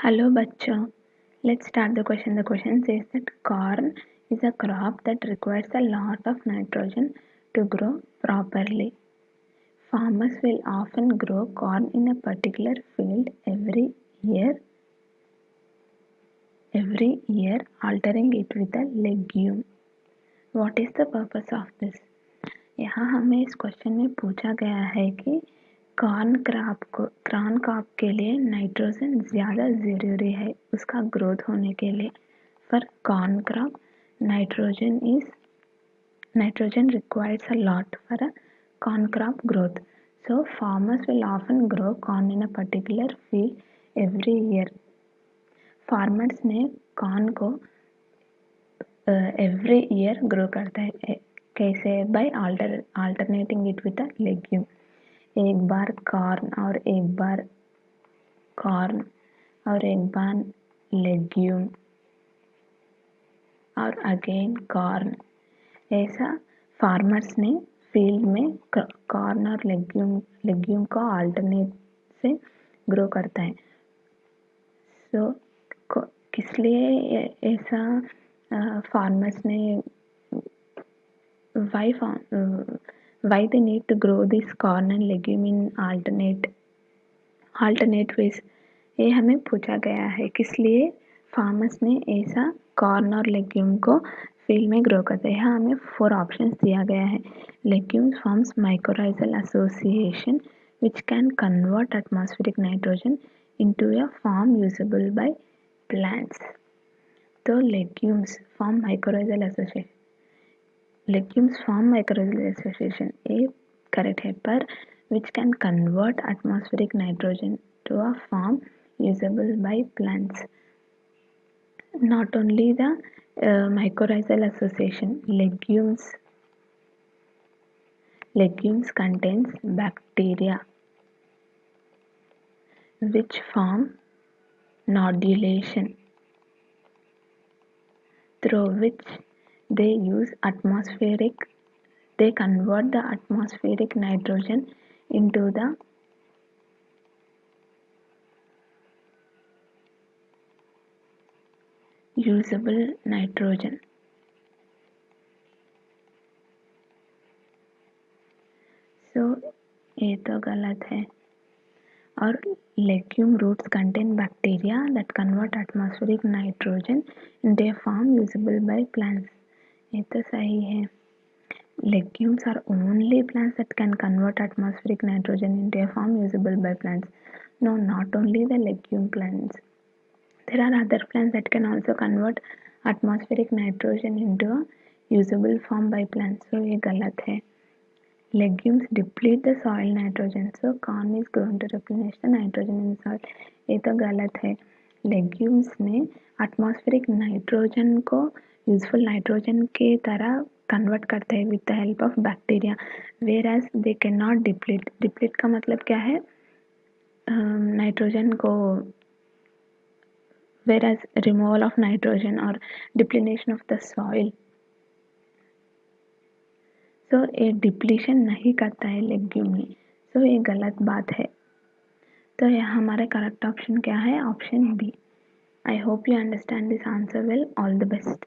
Hello बच्चों, let's start the question. The question says that corn is a crop that requires a lot of nitrogen to grow properly. Farmers will often grow corn in a particular field year, every year altering it with a legume. What is the purpose of this? यहाँ हमें इस question में पूछा गया है कि corn crop के लिए नाइट्रोजन ज़्यादा ज़रूरी है उसका ग्रोथ होने के लिए. For corn crop nitrogen requires a lot for a corn crop growth. So farmers will often grow corn in a particular field every year. Farmers ने कॉर्न को एवरी ईयर ग्रो करता है. कैसे? By alternating it with a legume. एक बार corn और एक बार legume और again corn. ऐसा फार्मर्स ने फील्ड में कॉर्न और लेग्यूम को अल्टरनेट से ग्रो करता है. सो किस लिए ऐसा farmers ने why they need to grow this corn and legume in alternate ways. ये हमें पूछा गया है किस लिए फार्मर्स ने ऐसा कॉर्न और लेग्यूम को फील्ड में ग्रो करते हैं. यहाँ हमें 4 ऑप्शंस दिया गया है. Legumes forms mycorrhizal association which can convert atmospheric nitrogen into a form usable by plants. तो legumes form mycorrhizal association ये करेक्ट है, पर which can convert atmospheric nitrogen to a form usable by plants. Not only the mycorrhizal association, legumes contains bacteria which form nodulation through which they convert the atmospheric nitrogen into the usable nitrogen. So ये तो गलत है. और legume roots contain bacteria that convert atmospheric nitrogen into a form usable by plants. ये तो सही है. Legumes are only plants that can convert atmospheric nitrogen into a form usable by plants. No, not only the legume plants. There are other plants that can also convert atmospheric nitrogen into a usable form by plants. So ये गलत है. Legumes deplete the soil nitrogen, so corn is grown to replenish the nitrogen in soil. ये तो गलत है. Legumes में atmospheric nitrogen को useful nitrogen के तरह convert करते हैं with the help of bacteria, whereas they cannot deplete. Deplete का मतलब क्या है? नाइट्रोजन को, whereas removal of nitrogen or depletion of the soil. तो ये डिप्लीशन नहीं करता है लेग्यूम में. सो ये गलत बात है. तो यहाँ हमारा करेक्ट ऑप्शन क्या है? Option B. I hope you understand this answer well. All the best.